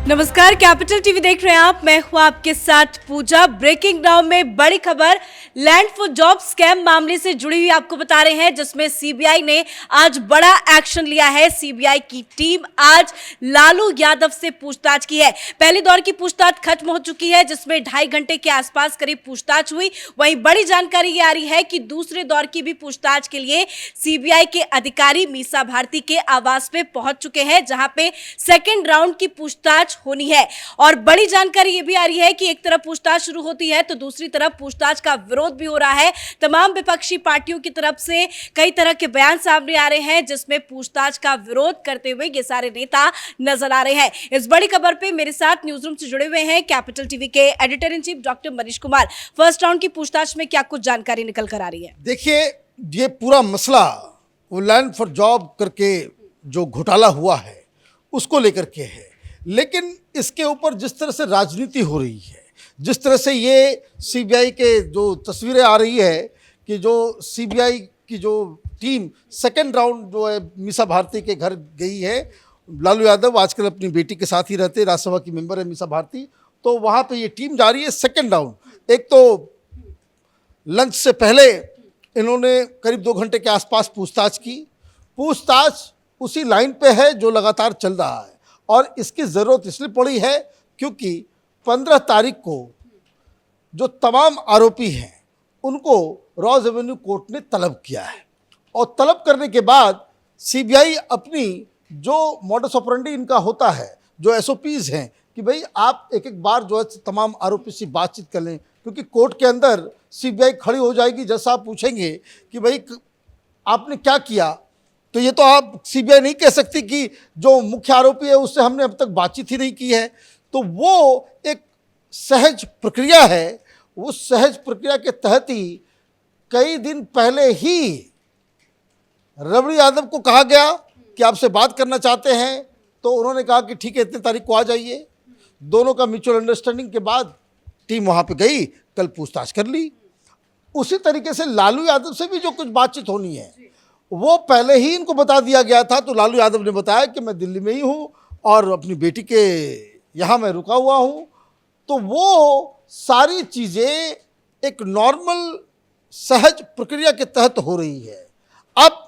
नमस्कार, capital TV देख रहे हैं आप। मैं हूं आपके साथ पूजा। ब्रेकिंग डाउन में बड़ी खबर लैंड फॉर जॉब स्कैम मामले से जुड़ी हुई आपको बता रहे हैं, जिसमें सीबीआई ने आज बड़ा एक्शन लिया है। सीबीआई की टीम आज लालू यादव से पूछताछ की है। पहले दौर की पूछताछ खत्म हो चुकी है, जिसमें 2.5 घंटे के आसपास करीब पूछताछ हुई। वहीं बड़ी जानकारी ये आ रही है कि दूसरे दौर की भी पूछताछ के लिए सीबीआई के अधिकारी मीसा भारती के आवास पे पहुंच चुके हैं, जहां पे सेकेंड राउंड की पूछताछ होनी है। और बड़ी जानकारी ये भी आ रही है कि एक तरफ पूछताछ शुरू होती है तो दूसरी तरफ पूछताछ का विरोध भी हो रहा है। तमाम विपक्षी पार्टियों की तरफ से कई तरह के बयान सामने आ रहे हैं, जिसमें पूछताछ का विरोध करते हुए ये सारे नेता नजर आ रहे हैं। इस बड़ी खबर पे मेरे साथ न्यूज रूम से जुड़े हुए हैं कैपिटल टीवी के editor in chief doctor Manish Kumar. First round की पूछताछ में क्या कुछ जानकारी निकल कर आ रही है? देखिए, ये पूरा मसला वो लैंड फॉर जॉब करके जो घोटाला हुआ है उसको लेकर के है, लेकिन इसके ऊपर जिस तरह से राजनीति हो रही है, जिस तरह से ये सीबीआई के जो तस्वीरें आ रही है कि जो सीबीआई की जो टीम सेकंड राउंड जो है मीसा भारती के घर गई है। लालू यादव आजकल अपनी बेटी के साथ ही रहते, राज्यसभा की मेंबर है मीसा भारती, तो वहाँ पे ये टीम जा रही है सेकंड राउंड। एक तो लंच से पहले इन्होंने करीब 2 घंटे के आसपास पूछताछ की। पूछताछ उसी लाइन पे है जो लगातार चल रहा है, और इसकी ज़रूरत इसलिए पड़ी है क्योंकि 15 तारीख को जो तमाम आरोपी हैं उनको रॉज एवेन्यू कोर्ट ने तलब किया है, और तलब करने के बाद सीबीआई अपनी जो मॉडस ऑपरेंडी इनका होता है, जो एसओपीज़ हैं कि भाई आप एक एक बार जो है तमाम आरोपी से बातचीत कर लें, क्योंकि कोर्ट के अंदर सीबीआई खड़ी हो जाएगी। जैसा आप पूछेंगे कि भाई आपने क्या किया, तो ये तो आप सीबीआई नहीं कह सकती कि जो मुख्य आरोपी है उससे हमने अब तक बातचीत ही नहीं की है। तो वो एक सहज प्रक्रिया है, उस सहज प्रक्रिया के तहत ही कई दिन पहले ही रबड़ी यादव को कहा गया कि आपसे बात करना चाहते हैं, तो उन्होंने कहा कि ठीक है, इतने तारीख को आ जाइए। दोनों का म्यूचुअल अंडरस्टैंडिंग के बाद टीम वहाँ पे गई, कल पूछताछ कर ली। उसी तरीके से लालू यादव से भी जो कुछ बातचीत होनी है वो पहले ही इनको बता दिया गया था। तो लालू यादव ने बताया कि मैं दिल्ली में ही हूँ और अपनी बेटी के यहाँ मैं रुका हुआ हूँ। तो वो सारी चीज़ें एक नॉर्मल सहज प्रक्रिया के तहत हो रही है। अब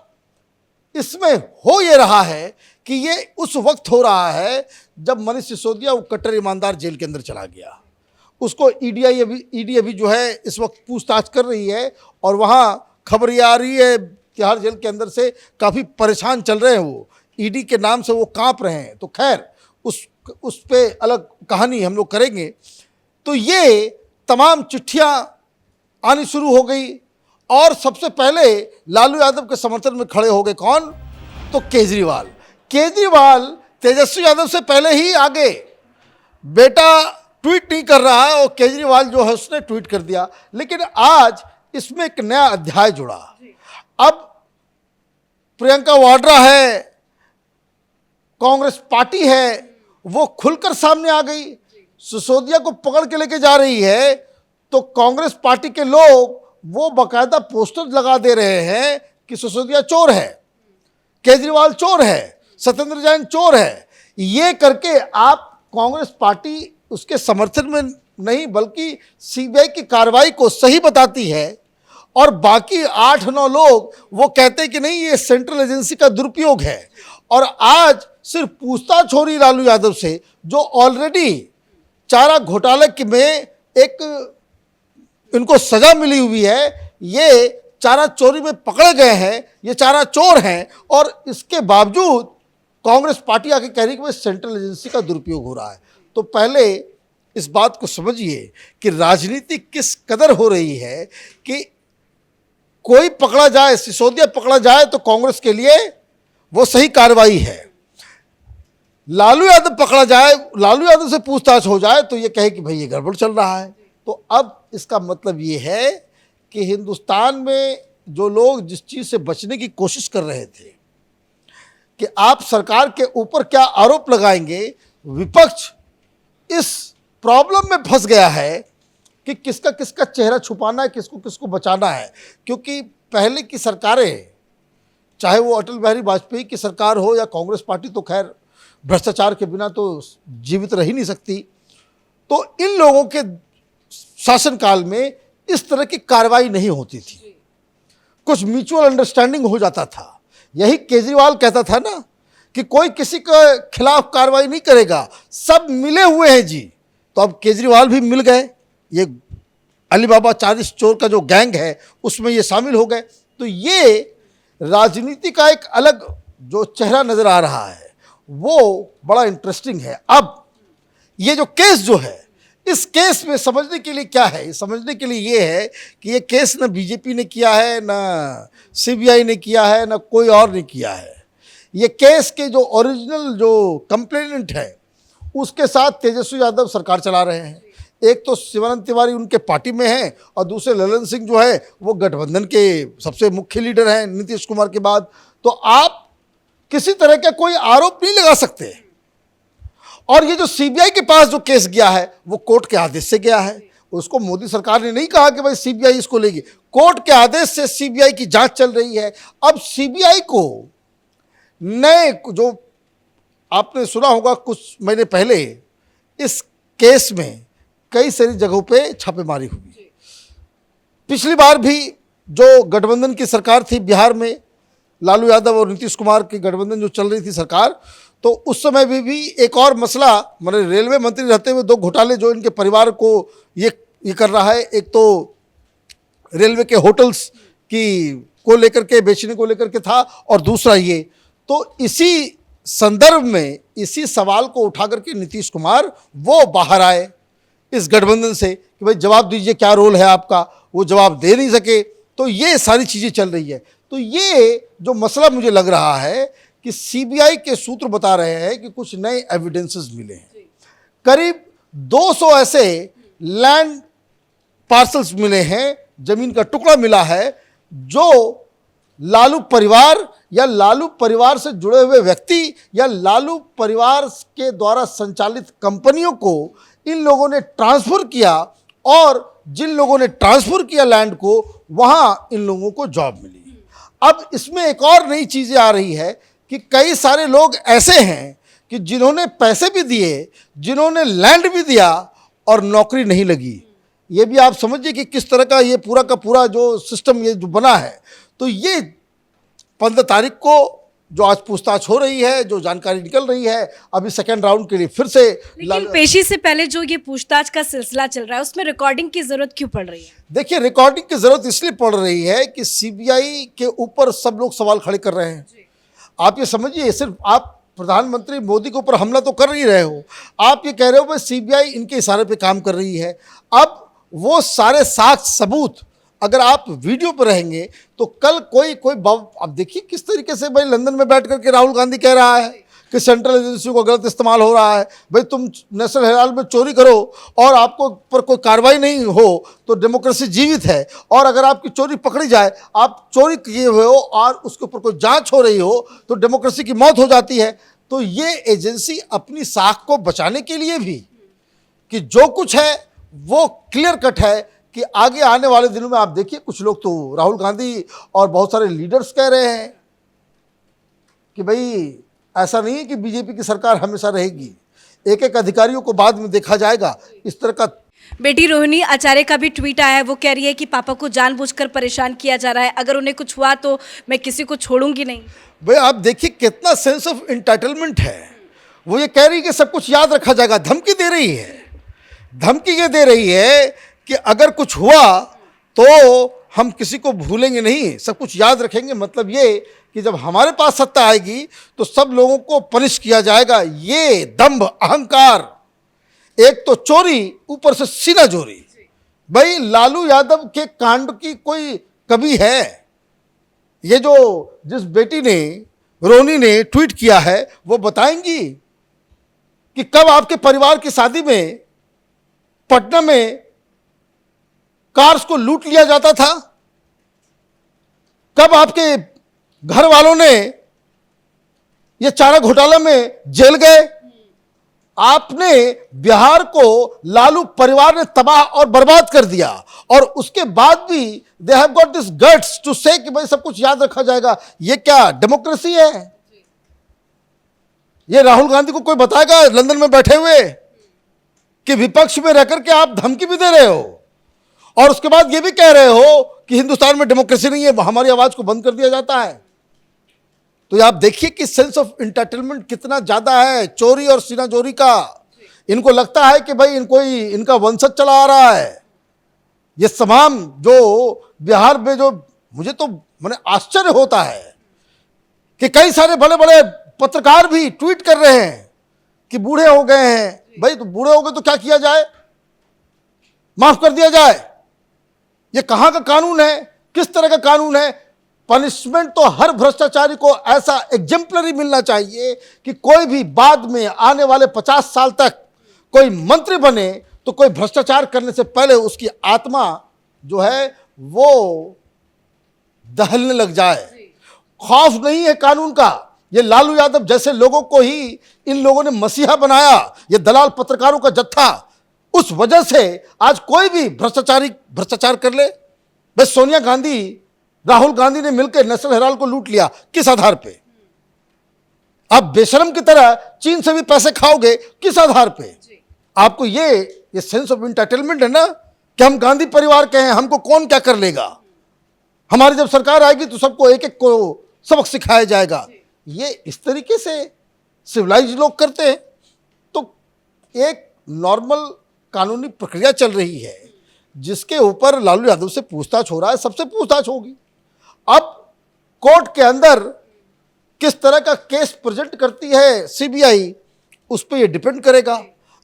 इसमें हो ये रहा है कि ये उस वक्त हो रहा है जब मनीष सिसोदिया वो कट्टर ईमानदार जेल के अंदर चला गया। उसको ईडी अभी जो है इस वक्त पूछताछ कर रही है, और वहाँ खबर ये आ रही है तिहाड़ जेल के अंदर से काफ़ी परेशान चल रहे हैं। वो ईडी के नाम से वो कांप रहे हैं। तो खैर उस पे अलग कहानी हम लोग करेंगे। तो ये तमाम चिट्ठियाँ आनी शुरू हो गई, और सबसे पहले लालू यादव के समर्थन में खड़े हो गए कौन? तो केजरीवाल तेजस्वी यादव से पहले ही आगे। बेटा ट्वीट नहीं कर रहा है और केजरीवाल जो है उसने ट्वीट कर दिया। लेकिन आज इसमें एक नया अध्याय जुड़ा। अब प्रियंका वाड्रा है, कांग्रेस पार्टी है, वो खुलकर सामने आ गई। सिसोदिया को पकड़ के लेके जा रही है, तो कांग्रेस पार्टी के लोग वो बाकायदा पोस्टर लगा दे रहे हैं कि सिसोदिया चोर है, केजरीवाल चोर है, सत्येंद्र जैन चोर है। ये करके आप कांग्रेस पार्टी उसके समर्थन में नहीं बल्कि सीबीआई की कार्रवाई को सही बताती है, और बाकी 8-9 लोग वो कहते हैं कि नहीं, ये सेंट्रल एजेंसी का दुरुपयोग है। और आज सिर्फ पूछताछ हो रही लालू यादव से, जो ऑलरेडी चारा घोटाले में एक इनको सजा मिली हुई है। ये चारा चोरी में पकड़े गए हैं, ये चारा चोर हैं, और इसके बावजूद कांग्रेस पार्टी आके कह रही है कि सेंट्रल एजेंसी का दुरुपयोग हो रहा है। तो पहले इस बात को समझिए कि राजनीति किस कदर हो रही है कि कोई पकड़ा जाए, सिसोदिया पकड़ा जाए तो कांग्रेस के लिए वो सही कार्रवाई है। लालू यादव पकड़ा जाए, लालू यादव से पूछताछ हो जाए तो ये कहे कि भाई ये गड़बड़ चल रहा है। तो अब इसका मतलब ये है कि हिंदुस्तान में जो लोग जिस चीज़ से बचने की कोशिश कर रहे थे कि आप सरकार के ऊपर क्या आरोप लगाएंगे, विपक्ष इस प्रॉब्लम में फंस गया है कि किसका किसका चेहरा छुपाना है, किसको किसको बचाना है। क्योंकि पहले की सरकारें, चाहे वो अटल बिहारी वाजपेयी की सरकार हो या कांग्रेस पार्टी, तो खैर भ्रष्टाचार के बिना तो जीवित रह ही नहीं सकती। तो इन लोगों के शासनकाल में इस तरह की कार्रवाई नहीं होती थी, कुछ म्यूचुअल अंडरस्टैंडिंग हो जाता था। यही केजरीवाल कहता था ना कि कोई किसी के खिलाफ कार्रवाई नहीं करेगा, सब मिले हुए हैं जी। तो अब केजरीवाल भी मिल गए, ये अलीबाबा 40 चोर का जो गैंग है उसमें ये शामिल हो गए। तो ये राजनीति का एक अलग जो चेहरा नजर आ रहा है वो बड़ा इंटरेस्टिंग है। अब ये जो केस जो है, इस केस में समझने के लिए क्या है, समझने के लिए ये है कि ये केस ना बीजेपी ने किया है, ना सीबीआई ने किया है, ना कोई और ने किया है। ये केस के जो ओरिजिनल जो कंप्लेनेंट है उसके साथ तेजस्वी यादव सरकार चला रहे हैं। एक तो शिवानंद तिवारी उनके पार्टी में हैं और दूसरे ललन सिंह जो है वो गठबंधन के सबसे मुख्य लीडर हैं नीतीश कुमार के बाद। तो आप किसी तरह का कोई आरोप नहीं लगा सकते। और ये जो सीबीआई के पास जो केस गया है वो कोर्ट के आदेश से गया है, उसको मोदी सरकार ने नहीं कहा कि भाई सीबीआई इसको लेगी, कोर्ट के आदेश से सीबीआई की जांच चल रही है। अब सीबीआई को नए जो आपने सुना होगा कुछ महीने पहले इस केस में कई सारी जगहों पे छापेमारी हुई। पिछली बार भी जो गठबंधन की सरकार थी बिहार में, लालू यादव और नीतीश कुमार की गठबंधन जो चल रही थी सरकार, तो उस समय भी एक और मसला, मतलब रेलवे मंत्री रहते हुए 2 घोटाले जो इनके परिवार को ये कर रहा है। एक तो रेलवे के होटल्स की को लेकर के बेचने को लेकर के था और दूसरा ये। तो इसी संदर्भ में इसी सवाल को उठा करके नीतीश कुमार वो बाहर आए इस गठबंधन से कि भाई जवाब दीजिए, क्या रोल है आपका। वो जवाब दे नहीं सके। तो ये सारी चीज़ें चल रही है। तो ये जो मसला मुझे लग रहा है कि सीबीआई के सूत्र बता रहे हैं कि कुछ नए एविडेंसेस मिले हैं। करीब 200 ऐसे लैंड पार्सल्स मिले हैं, जमीन का टुकड़ा मिला है जो लालू परिवार या लालू परिवार से जुड़े हुए व्यक्ति या लालू परिवार के द्वारा संचालित कंपनियों को इन लोगों ने ट्रांसफर किया और जिन लोगों ने ट्रांसफर किया लैंड को वहां इन लोगों को जॉब मिली। अब इसमें एक और नई चीजें आ रही है कि कई सारे लोग ऐसे हैं कि जिन्होंने पैसे भी दिए, जिन्होंने लैंड भी दिया और नौकरी नहीं लगी। ये भी आप समझिए कि किस तरह का ये पूरा का पूरा जो सिस्टम ये जो बना है। तो ये 15 तारीख को जो आज पूछताछ हो रही है, जो जानकारी निकल रही है, अभी सेकेंड राउंड के लिए फिर से। लेकिन पेशी से पहले जो ये पूछताछ का सिलसिला चल रहा है उसमें रिकॉर्डिंग की जरूरत क्यों पड़ रही है? देखिए, रिकॉर्डिंग की जरूरत इसलिए पड़ रही है कि सीबीआई के ऊपर सब लोग सवाल खड़े कर रहे हैं। आप ये समझिए, सिर्फ आप प्रधानमंत्री मोदी के ऊपर हमला तो कर नहीं रहे हो, आप ये कह रहे हो भाई सीबीआई इनके इशारे पे काम कर रही है। अब वो सारे साक्ष्य सबूत अगर आप वीडियो पर रहेंगे तो कल कोई अब देखिए किस तरीके से भाई लंदन में बैठ करके राहुल गांधी कह रहा है कि सेंट्रल एजेंसी को गलत इस्तेमाल हो रहा है। भाई तुम नेशनल हेराल्ड में चोरी करो और आपको पर कोई कार्रवाई नहीं हो तो डेमोक्रेसी जीवित है, और अगर आपकी चोरी पकड़ी जाए, आप चोरी किए हुए हो और उसके ऊपर कोई जांच हो रही हो तो डेमोक्रेसी की मौत हो जाती है। तो ये एजेंसी अपनी साख को बचाने के लिए भी कि जो कुछ है वो क्लियर कट है कि आगे आने वाले दिनों में आप देखिए कुछ लोग तो राहुल गांधी और बहुत सारे लीडर्स कह रहे हैं कि भाई ऐसा नहीं है कि बीजेपी की सरकार हमेशा रहेगी, एक एक अधिकारियों को बाद में देखा जाएगा, इस तरह का। बेटी रोहिणी आचार्य का भी ट्वीट आया है, वो कह रही है कि पापा को जानबूझकर परेशान किया जा रहा है, अगर उन्हें कुछ हुआ तो मैं किसी को छोड़ूंगी नहीं। भाई आप देखिए कितना सेंस ऑफ एंटाइटलमेंट है। वो ये कह रही है कि सब कुछ याद रखा जाएगा, धमकी दे रही है। धमकी ये दे रही है कि अगर कुछ हुआ तो हम किसी को भूलेंगे नहीं, सब कुछ याद रखेंगे। मतलब ये कि जब हमारे पास सत्ता आएगी तो सब लोगों को पनिश किया जाएगा। ये दंभ, अहंकार, एक तो चोरी, ऊपर से सीना चोरी। भाई लालू यादव के कांड की कोई कभी है? ये जो जिस बेटी ने, रोहिणी ने ट्वीट किया है, वो बताएंगी कि कब आपके परिवार की शादी में पटना में कार्स को लूट लिया जाता था, कब आपके घर वालों ने ये चारा घोटाला में जेल गए। आपने बिहार को लालू परिवार ने तबाह और बर्बाद कर दिया, और उसके बाद भी they have got this guts to say कि भाई सब कुछ याद रखा जाएगा। ये क्या डेमोक्रेसी है? ये राहुल गांधी को कोई बताएगा लंदन में बैठे हुए कि विपक्ष में रह करके आप धमकी भी दे रहे हो और उसके बाद ये भी कह रहे हो कि हिंदुस्तान में डेमोक्रेसी नहीं है, हमारी आवाज को बंद कर दिया जाता है। तो आप देखिए कि सेंस ऑफ इंटाइटलमेंट कितना ज्यादा है, चोरी और सीनाजोरी का। इनको लगता है कि भाई इनका वंशज चला आ रहा है। ये तमाम जो बिहार में जो मुझे तो मैंने आश्चर्य होता है कि कई सारे बड़े बड़े पत्रकार भी ट्वीट कर रहे हैं कि बूढ़े हो गए हैं। भाई तो बूढ़े हो गए तो क्या किया जाए, माफ कर दिया जाए? ये कहां का कानून है, किस तरह का कानून है? पनिशमेंट तो हर भ्रष्टाचारी को ऐसा एग्जेम्पलरी मिलना चाहिए कि कोई भी बाद में आने वाले 50 साल तक कोई मंत्री बने तो कोई भ्रष्टाचार करने से पहले उसकी आत्मा जो है वो दहलने लग जाए। खौफ नहीं है कानून का। ये लालू यादव जैसे लोगों को ही इन लोगों ने मसीहा बनाया, ये दलाल पत्रकारों का जत्था। उस वजह से आज कोई भी भ्रष्टाचार कर ले। बस सोनिया गांधी, राहुल गांधी ने मिलकर नेशनल हेराल्ड को लूट लिया, किस आधार पे? आप बेशरम की तरह चीन से भी पैसे खाओगे, किस आधार पे? आपको ये सेंस ऑफ इंटाइटलमेंट है ना कि हम गांधी परिवार के हैं, हमको कौन क्या कर लेगा, हमारी जब सरकार आएगी तो सबको एक एक को सबक सिखाया जाएगा। ये इस तरीके से सिविलाइज लोग करते हैं। तो एक नॉर्मल कानूनी प्रक्रिया चल रही है जिसके ऊपर लालू यादव से पूछताछ हो रहा है, सबसे पूछताछ होगी। अब कोर्ट के अंदर किस तरह का केस प्रेजेंट करती है सीबीआई, उस पर यह डिपेंड करेगा।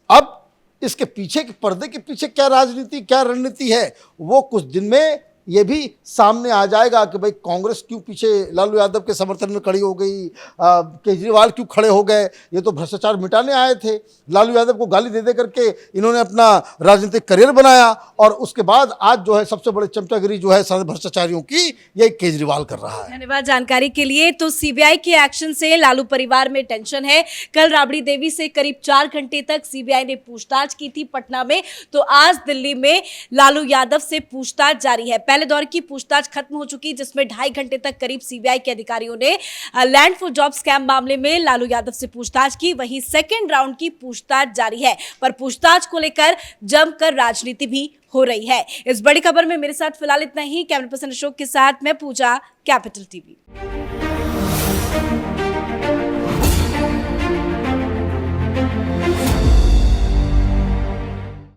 अब इसके पीछे पर्दे के पीछे क्या राजनीति, क्या रणनीति है, वो कुछ दिन में ये भी सामने आ जाएगा कि भाई कांग्रेस क्यों पीछे लालू यादव के समर्थन में खड़ी हो गई, केजरीवाल क्यों खड़े हो गए। ये तो भ्रष्टाचार मिटाने आए थे, लालू यादव को गाली दे करके इन्होंने अपना राजनीतिक करियर बनाया और उसके बाद आज जो है सबसे बड़ी चमचागिरी जो है सारे भ्रष्टाचारियों की, ये केजरीवाल कर रहा है। धन्यवाद जानकारी के लिए। तो सीबीआई के एक्शन से लालू परिवार में टेंशन है। कल राबड़ी देवी से करीब 4 घंटे तक सीबीआई ने पूछताछ की थी पटना में, तो आज दिल्ली में लालू यादव से पूछताछ जारी है। पहले दौर की पूछताछ खत्म हो चुकी, जिसमें 2.5 घंटे तक करीब सीबीआई के अधिकारियों ने लैंड फॉर जॉब स्कैम मामले में लालू यादव से पूछताछ की। वहीं सेकेंड राउंड की पूछताछ जारी है, पर पूछताछ को लेकर जमकर राजनीति भी हो रही है। इस बड़ी खबर में मेरे साथ फिलहाल इतना ही। कैमरा पर्सन अशोक के साथ मैं पूजा, कैपिटल टीवी।